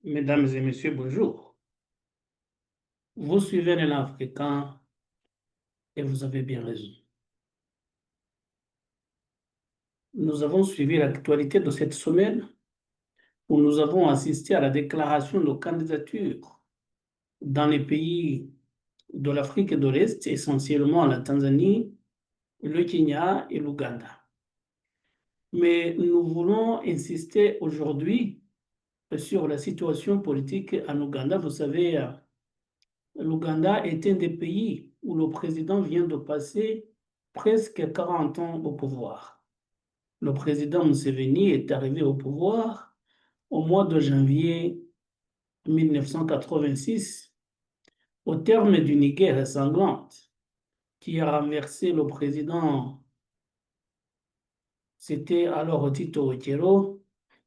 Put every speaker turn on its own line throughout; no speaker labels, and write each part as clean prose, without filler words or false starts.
Mesdames et messieurs, bonjour. Vous suivez l'élan africain et vous avez bien raison. Nous avons suivi l'actualité de cette semaine où nous avons assisté à la déclaration de candidature dans les pays de l'Afrique de l'Est, essentiellement la Tanzanie, le Kenya et l'Ouganda. Mais nous voulons insister aujourd'hui sur la situation politique en Ouganda. Vous savez, l'Ouganda est un des pays où le président vient de passer presque 40 ans au pouvoir. Le président Museveni est arrivé au pouvoir au mois de janvier 1986, au terme d'une guerre sanglante qui a renversé le président. C'était alors Tito Okello,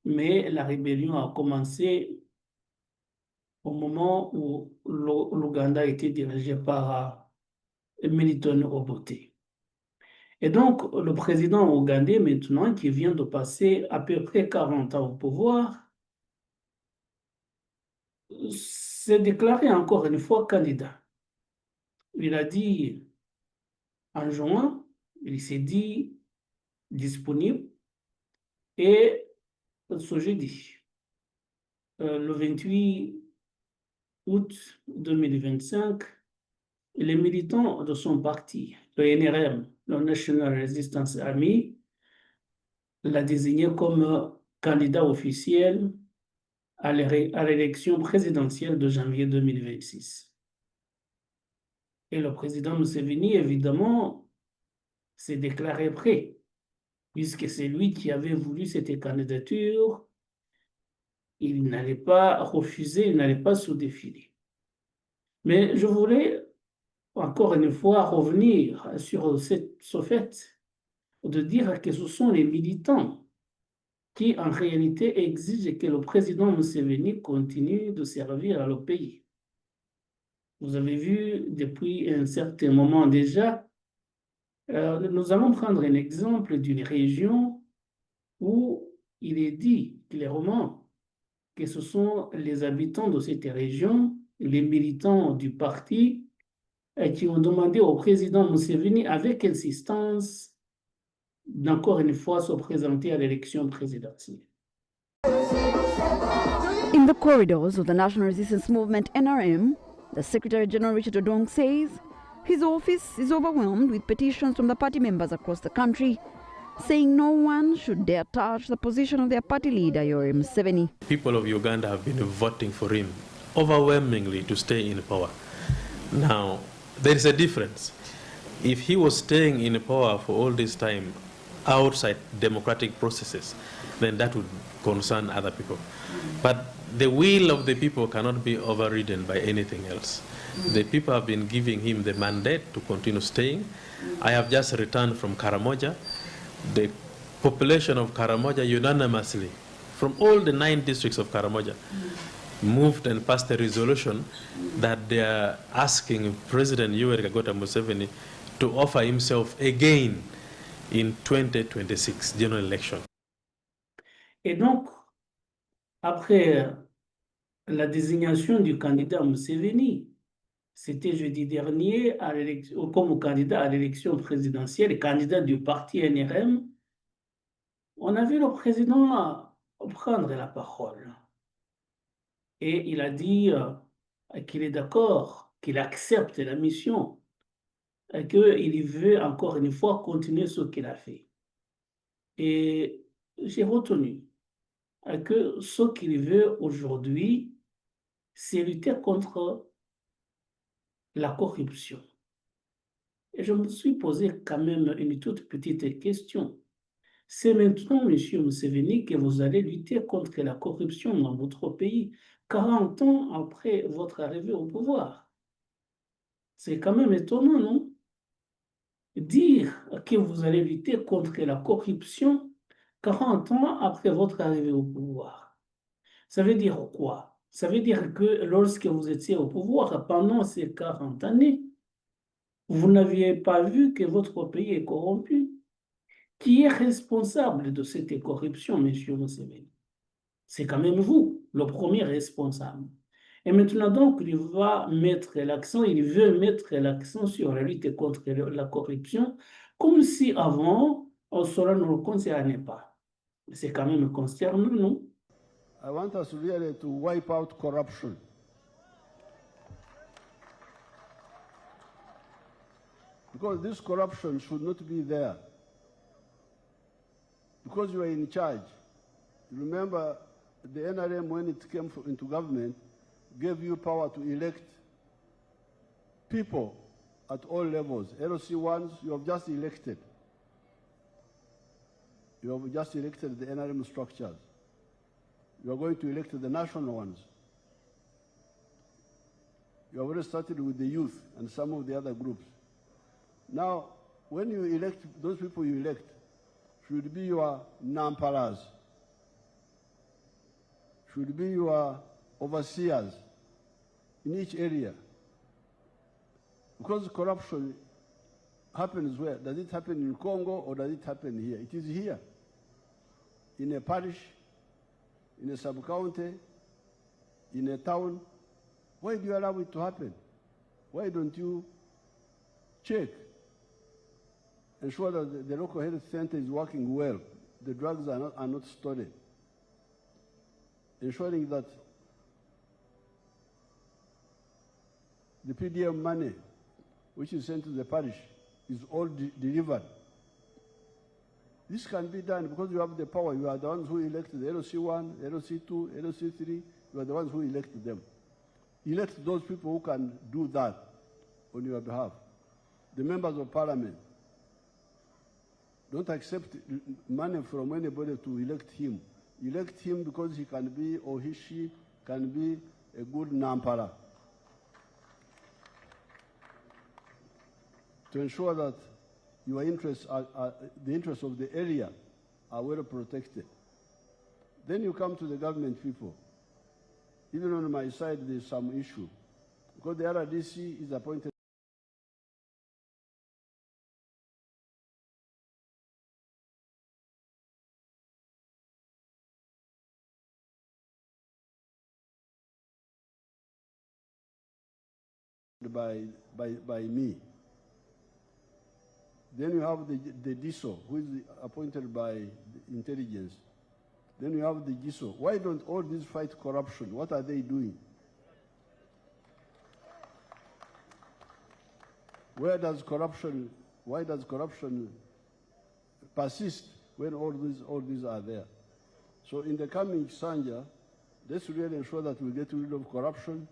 mais la rébellion a commencé au moment où l'Ouganda était dirigé par Milton Obote. Et donc, le président ougandais maintenant, qui vient de passer à peu près 40 ans au pouvoir, s'est déclaré encore une fois candidat. Il a dit en juin, il s'est dit disponible et ce jeudi, le 28 août 2025, les militants de son parti, le NRM, le National Resistance Army, l'a désigné comme candidat officiel à l'élection présidentielle de janvier 2026. Et le président Museveni, évidemment, s'est déclaré prêt, puisque c'est lui qui avait voulu cette candidature. Il n'allait pas refuser, il n'allait pas se défiler. Mais je voulais encore une fois revenir sur ce fait de dire que ce sont les militants qui, en réalité, exigent que le président Museveni continue de servir le pays. Vous avez vu depuis un certain moment déjà, nous allons prendre un exemple d'une région où il est dit clairement que ce sont les habitants de cette région, les militants du parti, qui ont demandé au président Museveni avec insistance d'encore une fois se présenter à l'élection présidentielle.
In the corridors of the National Resistance Movement NRM, the Secretary General Richard Odong says his office is overwhelmed with petitions from the party members across the country, saying no one should dare touch the position of their party leader, Yoweri Museveni.
People of Uganda have been voting for him overwhelmingly to stay in power. Now, there is a difference. If he was staying in power for all this time outside democratic processes, then that would concern other people. But the will of the people cannot be overridden by anything else. The people have been giving him the mandate to continue staying. I have just returned from Karamoja. The population of Karamoja unanimously, from all the 9 districts of Karamoja, moved and passed a resolution that they are asking President Yoweri Kaguta Museveni to offer himself again in 2026 general election.
Et donc, après la désignation du candidat Museveni, c'était jeudi dernier comme candidat à l'élection présidentielle, candidat du parti NRM, on a vu le président prendre la parole. Et il a dit qu'il est d'accord, qu'il accepte la mission, qu'il veut encore une fois continuer ce qu'il a fait. Et j'ai retenu que ce qu'il veut aujourd'hui, c'est lutter contre la corruption. Et je me suis posé quand même une toute petite question. C'est maintenant, M. Museveni, que vous allez lutter contre la corruption dans votre pays, 40 ans après votre arrivée au pouvoir. C'est quand même étonnant, non? Dire que vous allez lutter contre la corruption 40 ans après votre arrivée au pouvoir. Ça veut dire quoi? Ça veut dire que lorsque vous étiez au pouvoir pendant ces 40 années, vous n'aviez pas vu que votre pays est corrompu. Qui est responsable de cette corruption, M. Museveni? c'est quand même vous, le premier responsable. Et maintenant, donc, il veut mettre l'accent sur la lutte contre la corruption, comme si avant, cela ne le concernait pas. C'est quand même concernant, non?
I want us really to wipe out corruption. Because this corruption should not be there. Because you are in charge. Remember, the NRM, when it came into government, gave you power to elect people at all levels. LOC ones, you have just elected. You have just elected the NRM structures. You are going to elect the national ones. You have already started with the youth and some of the other groups. Now, when you elect, those people you elect should be your namparas, should be your overseers in each area. Because corruption happens where? Does it happen in Congo or does it happen here? It is here. In a parish, in a sub-county, in a town. Why do you allow it to happen? Why don't you check, ensure that the local health center is working well, the drugs are not stolen, ensuring that the PDM money which is sent to the parish is all delivered. This can be done because you have the power. You are the ones who elected the LOC1, LOC2, LOC3. You are the ones who elected them. Elect those people who can do that on your behalf. The members of parliament. Don't accept money from anybody to elect him. Elect him because he can be, or she can be, a good nampara. To ensure that your interests the interests of the area are well protected. Then you come to the government people. Even on my side, there's some issue. Because the RDC is appointed by me. Then you have the DISO, who is appointed by the intelligence. Then you have the GISO. Why don't all these fight corruption? What are they doing? Why does corruption persist when all these are there? So in the coming Sanja, let's really ensure that we get rid of corruption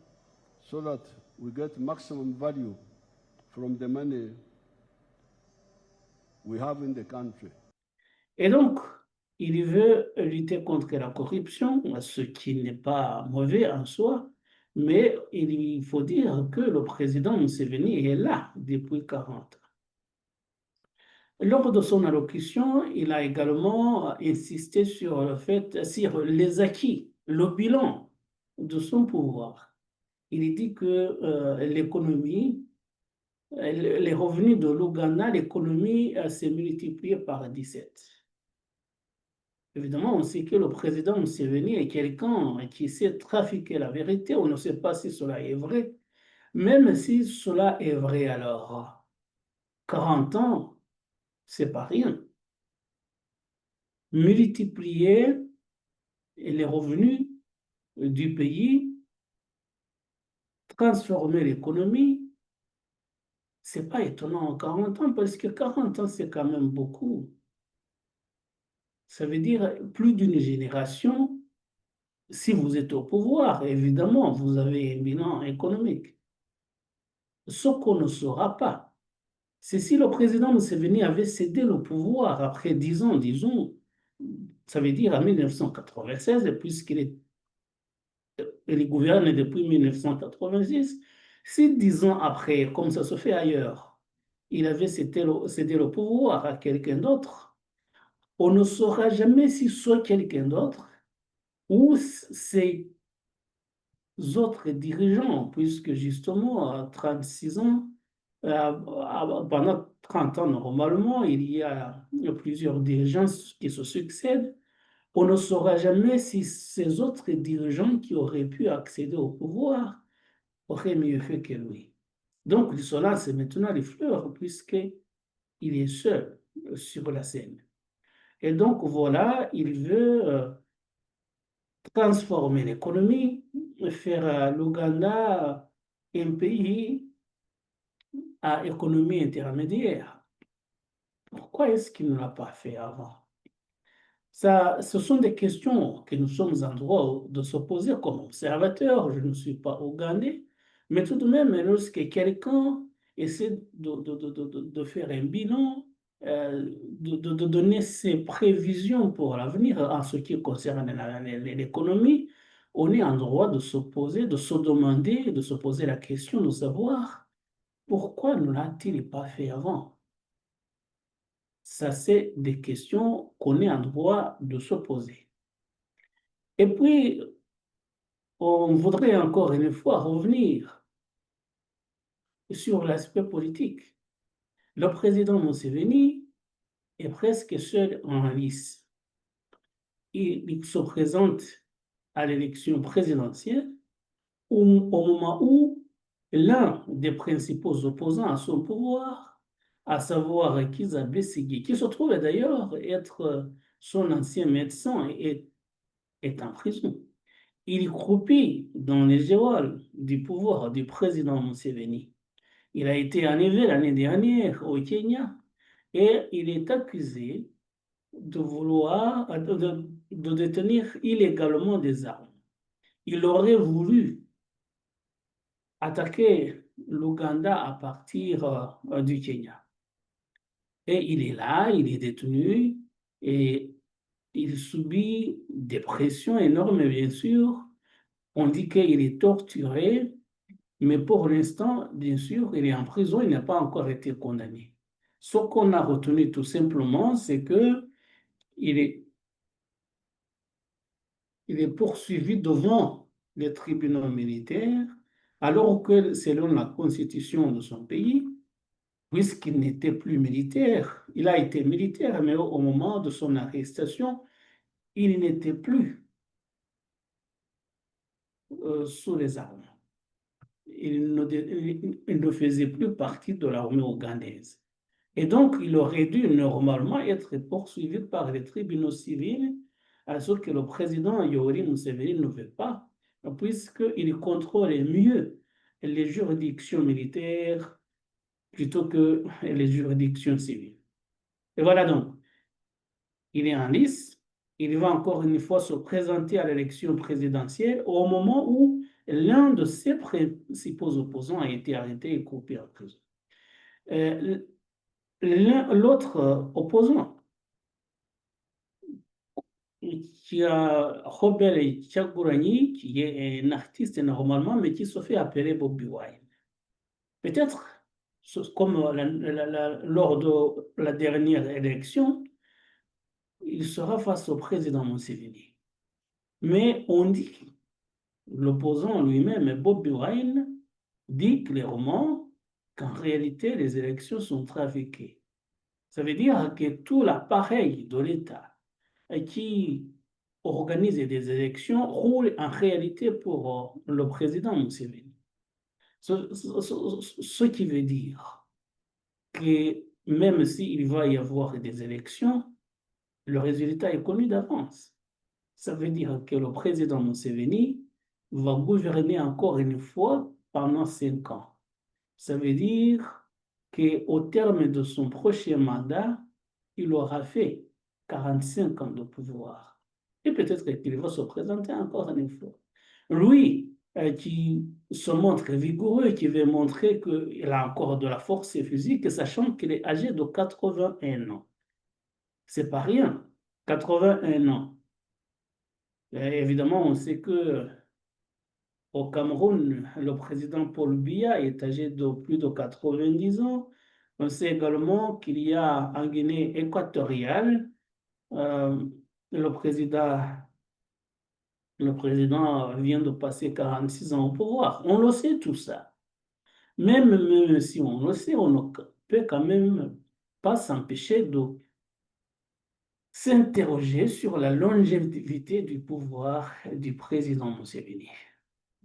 so that we get maximum value from the money we have in the country.
Et donc, il veut lutter contre la corruption, ce qui n'est pas mauvais en soi, mais il faut dire que le président Museveni est là depuis 40 ans. Lors de son allocution, il a également insisté sur les acquis, le bilan de son pouvoir. Il dit que l'économie, les revenus de l'Ouganda, l'économie s'est multipliée par 17. Évidemment, on sait que le président Museveni est quelqu'un qui sait trafiquer la vérité. On ne sait pas si cela est vrai. Même si cela est vrai, alors 40 ans, c'est pas rien. Multiplier les revenus du pays, transformer l'économie, c'est pas étonnant en 40 ans, parce que 40 ans, c'est quand même beaucoup. Ça veut dire plus d'une génération. Si vous êtes au pouvoir, évidemment, vous avez un bilan économique. Ce qu'on ne saura pas, c'est si le président Museveni avait cédé le pouvoir après 10 ans, disons, ça veut dire en 1996, puisqu'il gouverne depuis 1986, si 10 ans après, comme ça se fait ailleurs, il avait cédé le pouvoir à quelqu'un d'autre, on ne saura jamais si ce quelqu'un d'autre ou ces autres dirigeants, puisque justement, à 36 ans, pendant 30 ans, normalement, il y a plusieurs dirigeants qui se succèdent. On ne saura jamais si ces autres dirigeants qui auraient pu accéder au pouvoir auraient mieux fait que lui. Donc, cela, c'est maintenant les fleurs, puisqu'il est seul sur la scène. Et donc, voilà, il veut transformer l'économie, faire l'Ouganda un pays à économie intermédiaire. Pourquoi est-ce qu'il ne l'a pas fait avant? Ça, ce sont des questions que nous sommes en droit de se poser comme observateurs. Je ne suis pas ougandais, mais tout de même, lorsque quelqu'un essaie de faire un bilan, de donner ses prévisions pour l'avenir en ce qui concerne l'économie, on est en droit de se poser, de se demander, de se poser la question de savoir pourquoi ne l'a-t-il pas fait avant? Ça, c'est des questions qu'on est en droit de se poser. Et puis, on voudrait encore une fois revenir sur l'aspect politique. Le président Museveni est presque seul en lice. Il se présente à l'élection présidentielle au moment où l'un des principaux opposants à son pouvoir, à savoir Kizza Besigye, qui se trouve d'ailleurs être son ancien médecin, est en prison. Il croupit dans les geôles du pouvoir du président Museveni. Il a été enlevé l'année dernière au Kenya et il est accusé de vouloir de détenir illégalement des armes. Il aurait voulu attaquer l'Ouganda à partir du Kenya. Et il est là, il est détenu et il subit des pressions énormes, bien sûr. On dit qu'il est torturé, mais pour l'instant, bien sûr, il est en prison, il n'a pas encore été condamné. Ce qu'on a retenu tout simplement, c'est que il est, il est poursuivi devant les tribunaux militaires, alors que selon la constitution de son pays, puisqu'il n'était plus militaire, il a été militaire, mais au moment de son arrestation, il n'était plus sous les armes. Il ne faisait plus partie de l'armée ougandaise. Et donc, il aurait dû normalement être poursuivi par les tribunaux civils, à ce que le président Yoweri Museveni ne veut pas, puisqu'il contrôle mieux les juridictions militaires plutôt que les juridictions civiles. Et voilà donc, il est en lice, il va encore une fois se présenter à l'élection présidentielle au moment où l'un de ses principaux opposants a été arrêté et coupé en prison. L'autre opposant, qui a Robert Kyagulanyi, qui est un artiste normalement, mais qui se fait appeler Bobby Wine. Peut-être, comme lors de la dernière élection, il sera face au président Museveni. Mais on dit, l'opposant lui-même, Bobby Wine, dit clairement qu'en réalité, les élections sont trafiquées. Ça veut dire que tout l'appareil de l'État qui organise des élections roule en réalité pour le président Museveni. Ce qui veut dire que même s'il va y avoir des élections, le résultat est connu d'avance. Ça veut dire que le président Museveni va gouverner encore une fois pendant 5 ans. Ça veut dire qu'au terme de son prochain mandat, il aura fait 45 ans de pouvoir. Et peut-être qu'il va se présenter encore une fois. Lui, qui se montre vigoureux, qui veut montrer qu'il a encore de la force physique, sachant qu'il est âgé de 81 ans. C'est pas rien, 81 ans. Et évidemment, on sait que au Cameroun, le président Paul Biya est âgé de plus de 90 ans. On sait également qu'il y a en Guinée équatoriale, euh, le président, le président vient de passer 46 ans au pouvoir. On le sait tout ça. Même si on le sait, on ne peut quand même pas s'empêcher s'interroger sur la longévité du pouvoir du président Museveni.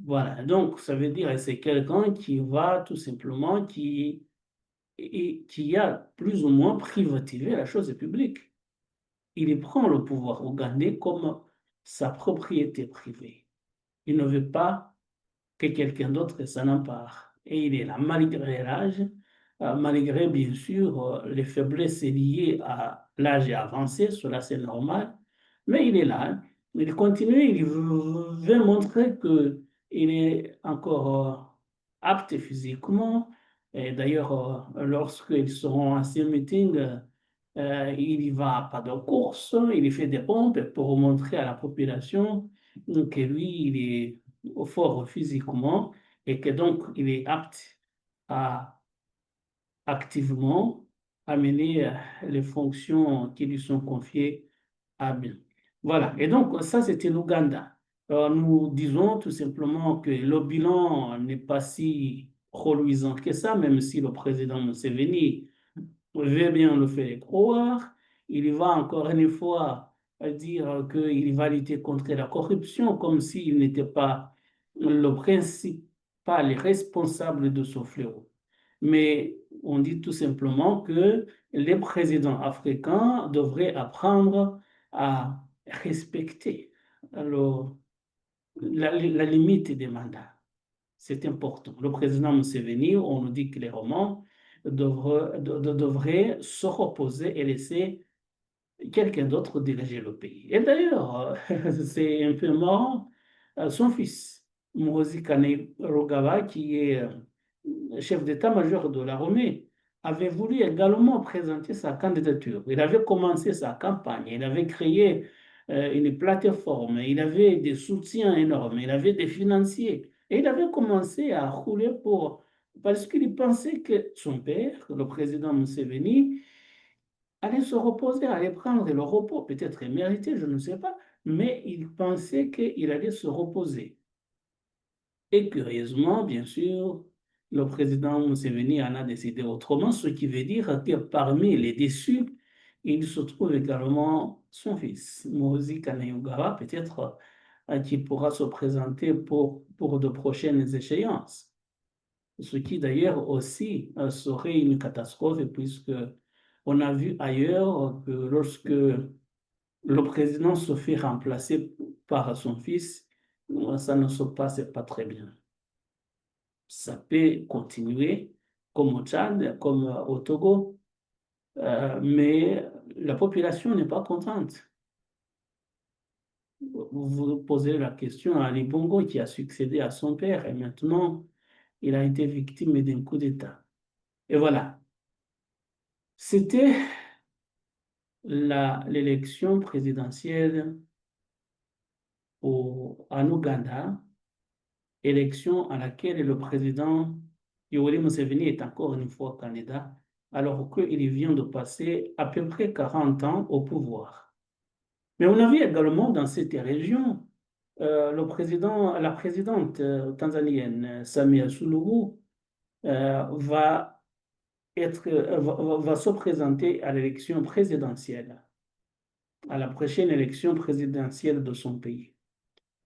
Voilà, donc ça veut dire que c'est quelqu'un qui va tout simplement, qui a plus ou moins privatisé la chose publique. Il prend le pouvoir ougandais comme sa propriété privée. Il ne veut pas que quelqu'un d'autre s'en empare. Et il est là, malgré l'âge, malgré bien sûr les faiblesses liées à l'âge avancé, cela c'est normal, mais il est là, il continue, il veut montrer qu'il est encore apte physiquement. Et d'ailleurs, lorsqu'ils seront à ces meetings, il y va à pas de course, il fait des pompes pour montrer à la population que lui, il est fort physiquement et que donc il est apte à activement amener les fonctions qui lui sont confiées à bien. Voilà, et donc ça c'était l'Ouganda. Alors, nous disons tout simplement que le bilan n'est pas si reluisant que ça, même si le président Museveni veut bien le faire croire. Il va encore une fois dire qu'il va lutter contre la corruption comme s'il n'était pas le principal responsable de ce fléau. Mais on dit tout simplement que les présidents africains devraient apprendre à respecter la limite des mandats. C'est important. Le président Museveni, on nous dit clairement, devrait se reposer et laisser quelqu'un d'autre diriger le pays. Et d'ailleurs, c'est un peu marrant, son fils, Muhoozi Kainerugaba, qui est chef d'état-major de l'armée, avait voulu également présenter sa candidature. Il avait commencé sa campagne, il avait créé une plateforme, il avait des soutiens énormes, il avait des financiers. Et il avait commencé à rouler parce qu'il pensait que son père, le président Museveni, allait se reposer, allait prendre le repos, peut-être mérité, je ne sais pas, mais il pensait qu'il allait se reposer. Et curieusement, bien sûr, le président Museveni en a décidé autrement, ce qui veut dire que parmi les déçus, il se trouve également son fils, Muhoozi Kainerugaba, peut-être qui pourra se présenter pour de prochaines échéances. Ce qui d'ailleurs aussi serait une catastrophe, puisque on a vu ailleurs que lorsque le président se fait remplacer par son fils, ça ne se passe pas très bien. Ça peut continuer comme au Tchad, comme au Togo, mais la population n'est pas contente. Vous posez la question à Ali Bongo qui a succédé à son père et maintenant il a été victime d'un coup d'État. Et voilà. C'était l'élection présidentielle en Ouganda, élection à laquelle le président Yoweri Museveni est encore une fois candidat, alors qu'il vient de passer à peu près 40 ans au pouvoir. Mais on a vu également dans cette région la présidente tanzanienne Samia Suluhu va se présenter à l'élection présidentielle, à la prochaine élection présidentielle de son pays.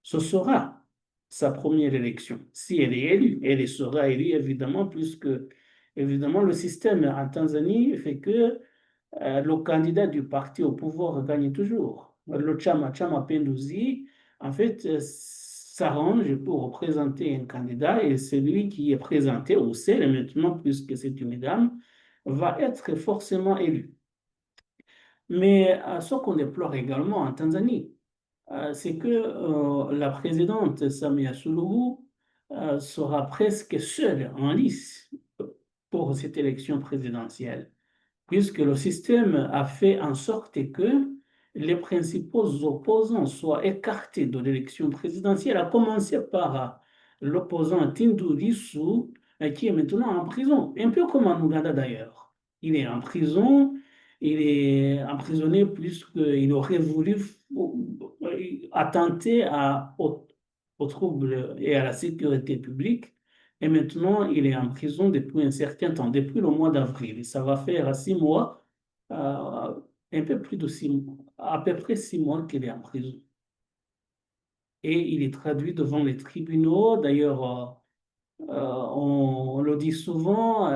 Ce sera sa première élection. Si elle est élue, elle sera élue évidemment, puisque évidemment le système en Tanzanie fait que le candidat du parti au pouvoir gagne toujours. Le Chama Pinduzi, en fait, s'arrange pour représenter un candidat et celui qui est présenté, ou celle maintenant, puisque c'est une dame, va être forcément élu. Mais ce qu'on déplore également en Tanzanie, c'est que la présidente Samia Suluhu sera presque seule en lice pour cette élection présidentielle, puisque le système a fait en sorte que les principaux opposants soient écartés de l'élection présidentielle, à commencer par l'opposant Tundu Lissu, qui est maintenant en prison, un peu comme en Ouganda d'ailleurs. Il est en prison, il est emprisonné puisqu'il aurait voulu attenter aux troubles et à la sécurité publique. Et maintenant, il est en prison depuis un certain temps, depuis le mois d'avril. Ça va faire 6 mois, un peu plus de 6 mois, à peu près 6 mois qu'il est en prison. Et il est traduit devant les tribunaux. D'ailleurs, on le dit souvent,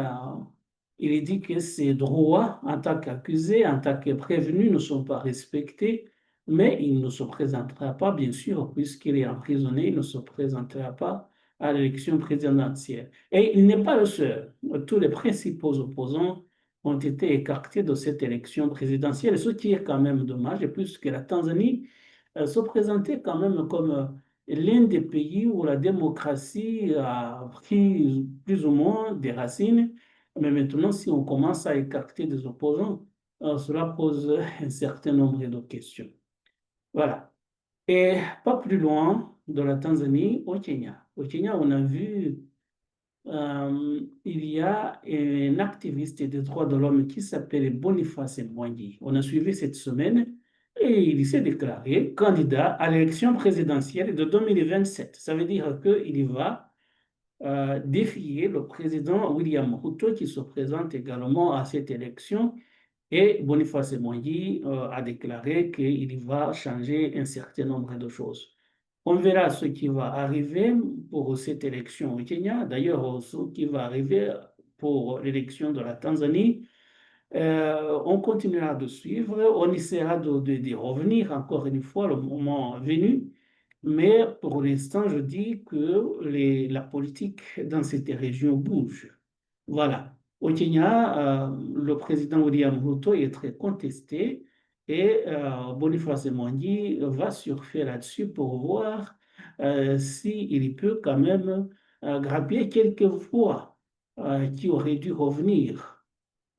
il est dit que ses droits en tant qu'accusé, en tant que prévenu ne sont pas respectés, mais il ne se présentera pas, bien sûr, puisqu'il est emprisonné, il ne se présentera pas à l'élection présidentielle. Et il n'est pas le seul. Tous les principaux opposants ont été écartés de cette élection présidentielle, ce qui est quand même dommage, puisque la Tanzanie se présentait quand même comme l'un des pays où la démocratie a pris plus ou moins des racines. Mais maintenant, si on commence à écarter des opposants, cela pose un certain nombre de questions. Voilà. Et pas plus loin de la Tanzanie, au Kenya. Au Kenya, on a vu, il y a un activiste des droits de l'homme qui s'appelle Boniface Mwangi. On a suivi cette semaine et il s'est déclaré candidat à l'élection présidentielle de 2027. Ça veut dire qu'il va défier le président William Ruto qui se présente également à cette élection. Et Boniface Mwangi a déclaré qu'il va changer un certain nombre de choses. On verra ce qui va arriver pour cette élection au Kenya. D'ailleurs, ce qui va arriver pour l'élection de la Tanzanie. On continuera de suivre, on essaiera de revenir encore une fois le moment venu. Mais pour l'instant, je dis que la politique dans cette région bouge. Voilà. Au Kenya, le président William Ruto est très contesté et Boniface Mwangi va surfer là-dessus pour voir s'il peut quand même grappiller quelques voix qui auraient dû revenir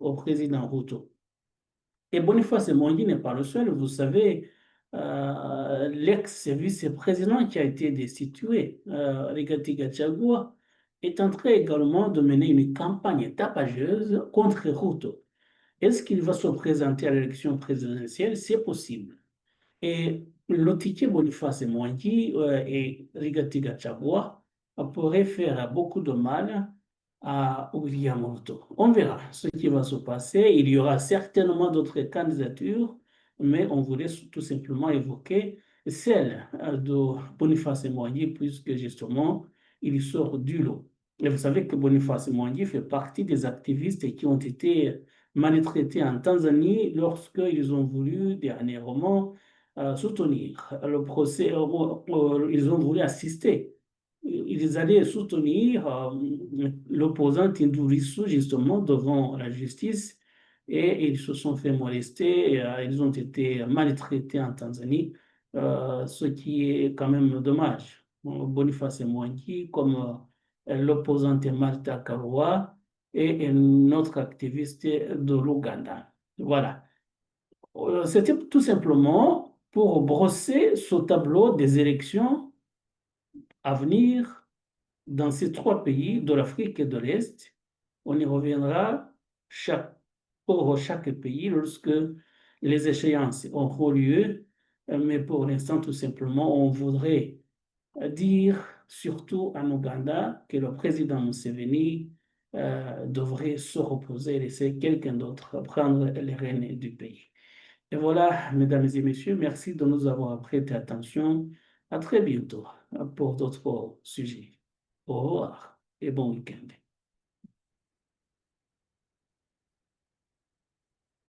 au président Ruto. Et Boniface Mwangi n'est pas le seul. Vous savez, l'ex-vice-président qui a été destitué, Rigathi Gachagua, est en train également de mener une campagne tapageuse contre Ruto. Est-ce qu'il va se présenter à l'élection présidentielle? C'est possible. Et Lotike Boniface Mwangi et Rigathi Gachagua pourraient faire beaucoup de mal à William Ruto. On verra ce qui va se passer. Il y aura certainement d'autres candidatures, mais on voulait tout simplement évoquer celle de Boniface Mwangi, puisque justement, il sort du lot. Et vous savez que Boniface Mwangi fait partie des activistes qui ont été maltraités en Tanzanie lorsqu'ils ont voulu dernièrement soutenir le procès, ils ont voulu assister. Ils allaient soutenir l'opposant Tindourissou justement devant la justice et ils se sont fait molester, ils ont été maltraités en Tanzanie, ce qui est quand même dommage. Boniface Mwangi, comme l'opposante Martha Karua et un autre activiste de l'Ouganda. Voilà. C'était tout simplement pour brosser ce tableau des élections à venir dans ces 3 pays de l'Afrique et de l'Est. On y reviendra pour chaque pays lorsque les échéances auront lieu. Mais pour l'instant, tout simplement, on voudrait dire, surtout en Ouganda, que le président Museveni devrait se reposer et laisser quelqu'un d'autre prendre les rênes du pays. Et voilà, mesdames et messieurs, merci de nous avoir prêté attention. À très bientôt pour d'autres sujets. Au revoir et bon week-end.